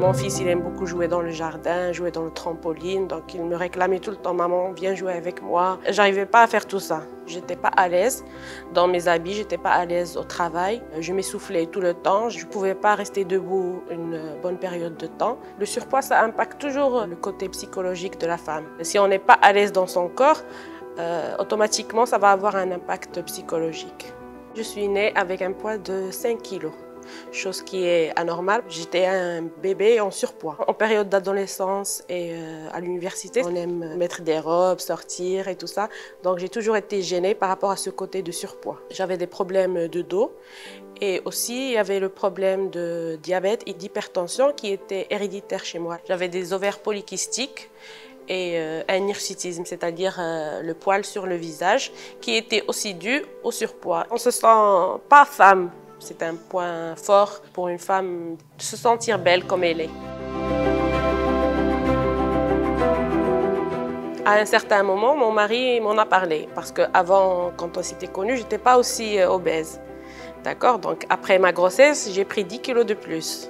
Mon fils, il aime beaucoup jouer dans le jardin, jouer dans le trampoline, donc il me réclamait tout le temps, maman, viens jouer avec moi. J'arrivais pas à faire tout ça. J'étais pas à l'aise dans mes habits, j'étais pas à l'aise au travail. Je m'essoufflais tout le temps, je pouvais pas rester debout une bonne période de temps. Le surpoids, ça impacte toujours le côté psychologique de la femme. Si on n'est pas à l'aise dans son corps, automatiquement, ça va avoir un impact psychologique. Je suis née avec un poids de 5 kilos. Chose qui est anormale. J'étais un bébé en surpoids. En période d'adolescence et à l'université, on aime mettre des robes, sortir et tout ça. Donc j'ai toujours été gênée par rapport à ce côté de surpoids. J'avais des problèmes de dos et aussi il y avait le problème de diabète et d'hypertension qui était héréditaire chez moi. J'avais des ovaires polykystiques et un hirsutisme, c'est-à-dire le poil sur le visage, qui était aussi dû au surpoids. On se sent pas femme. C'est un point fort pour une femme de se sentir belle comme elle est. À un certain moment, mon mari m'en a parlé parce qu'avant, quand on s'était connus, je n'étais pas aussi obèse. D'accord? Donc après ma grossesse, j'ai pris 10 kilos de plus.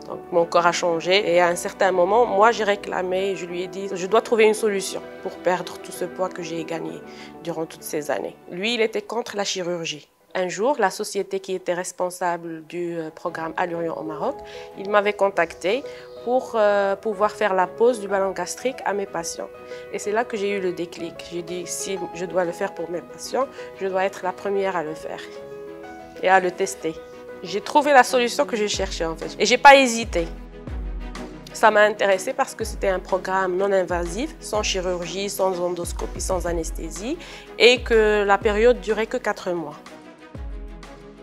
Donc mon corps a changé et à un certain moment, moi j'ai réclamé, je lui ai dit, je dois trouver une solution pour perdre tout ce poids que j'ai gagné durant toutes ces années. Lui, il était contre la chirurgie. Un jour, la société qui était responsable du programme Allurion au Maroc, il m'avait contacté pour pouvoir faire la pose du ballon gastrique à mes patients. Et c'est là que j'ai eu le déclic. J'ai dit, si je dois le faire pour mes patients, je dois être la première à le faire et à le tester. J'ai trouvé la solution que je cherchais en fait. Et j'ai pas hésité. Ça m'a intéressée parce que c'était un programme non invasif, sans chirurgie, sans endoscopie, sans anesthésie, et que la période durait que 4 mois.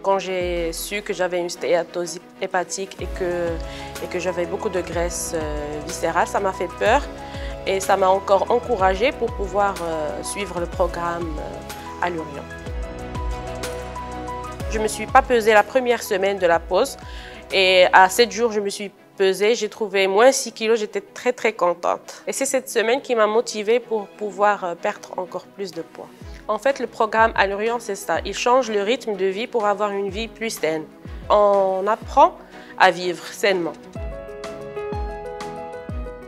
Quand j'ai su que j'avais une stéatose hépatique et que j'avais beaucoup de graisse viscérale, ça m'a fait peur et ça m'a encore encouragée pour pouvoir suivre le programme Allurion. Je ne me suis pas pesée la première semaine de la pause et à 7 jours, je me suis pesée, j'ai trouvé moins 6 kilos, j'étais très contente. Et c'est cette semaine qui m'a motivée pour pouvoir perdre encore plus de poids. En fait, le programme Allurion, c'est ça. Il change le rythme de vie pour avoir une vie plus saine. On apprend à vivre sainement.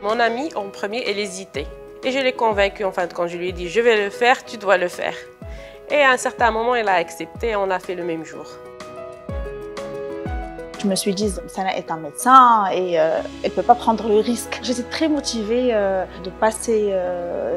Mon ami, en premier, elle hésitait. Et je l'ai convaincue, en fin de compte. Je lui ai dit, je vais le faire, tu dois le faire. Et à un certain moment, elle a accepté et on l'a fait le même jour. Je me suis dit, Sana est un médecin et elle ne peut pas prendre le risque. J'étais très motivée de passer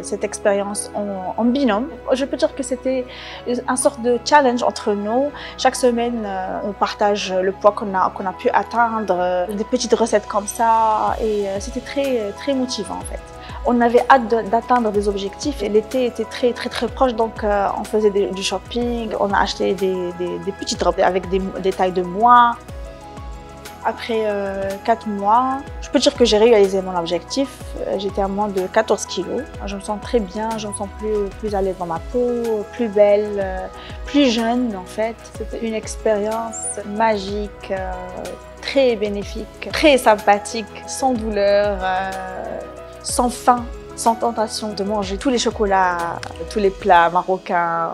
cette expérience en binôme. Je peux dire que c'était une sorte de challenge entre nous. Chaque semaine, on partage le poids qu'on a pu atteindre, des petites recettes comme ça. Et c'était très motivant en fait. On avait hâte d'atteindre des objectifs et l'été était très proche, donc on faisait du shopping, on a acheté des petites robes avec des tailles de moi. Après 4 mois, je peux dire que j'ai réalisé mon objectif. J'étais à moins de 14 kilos. Je me sens très bien, je me sens plus à l'aise dans ma peau, plus belle, plus jeune en fait. C'était une expérience magique, très bénéfique, très sympathique, sans douleur, sans faim, sans tentation de manger tous les chocolats, tous les plats marocains,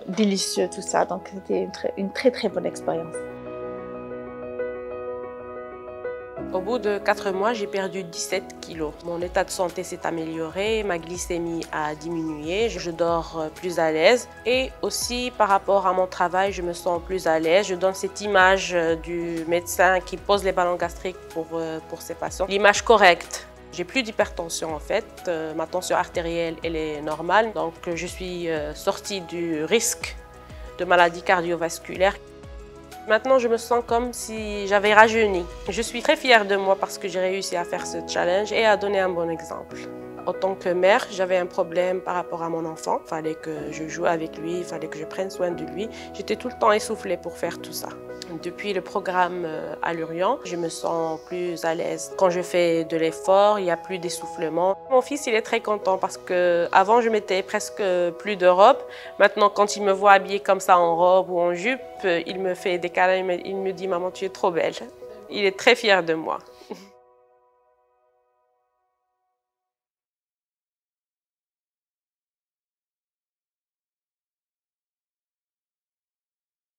délicieux, tout ça. Donc c'était une très bonne expérience. Au bout de 4 mois, j'ai perdu 17 kilos. Mon état de santé s'est amélioré, ma glycémie a diminué, je dors plus à l'aise. Et aussi par rapport à mon travail, je me sens plus à l'aise. Je donne cette image du médecin qui pose les ballons gastriques pour ses patients. L'image correcte. J'ai plus d'hypertension en fait, ma tension artérielle elle est normale. Donc je suis sortie du risque de maladie cardiovasculaire. Maintenant, je me sens comme si j'avais rajeuni. Je suis très fière de moi parce que j'ai réussi à faire ce challenge et à donner un bon exemple. En tant que mère, j'avais un problème par rapport à mon enfant. Il fallait que je joue avec lui, il fallait que je prenne soin de lui. J'étais tout le temps essoufflée pour faire tout ça. Depuis le programme Allurion, je me sens plus à l'aise. Quand je fais de l'effort, il n'y a plus d'essoufflement. Mon fils, il est très content parce qu'avant, je mettais presque plus de robe. Maintenant, quand il me voit habillée comme ça en robe ou en jupe, il me fait des câlins, il me dit « Maman, tu es trop belle ». Il est très fier de moi.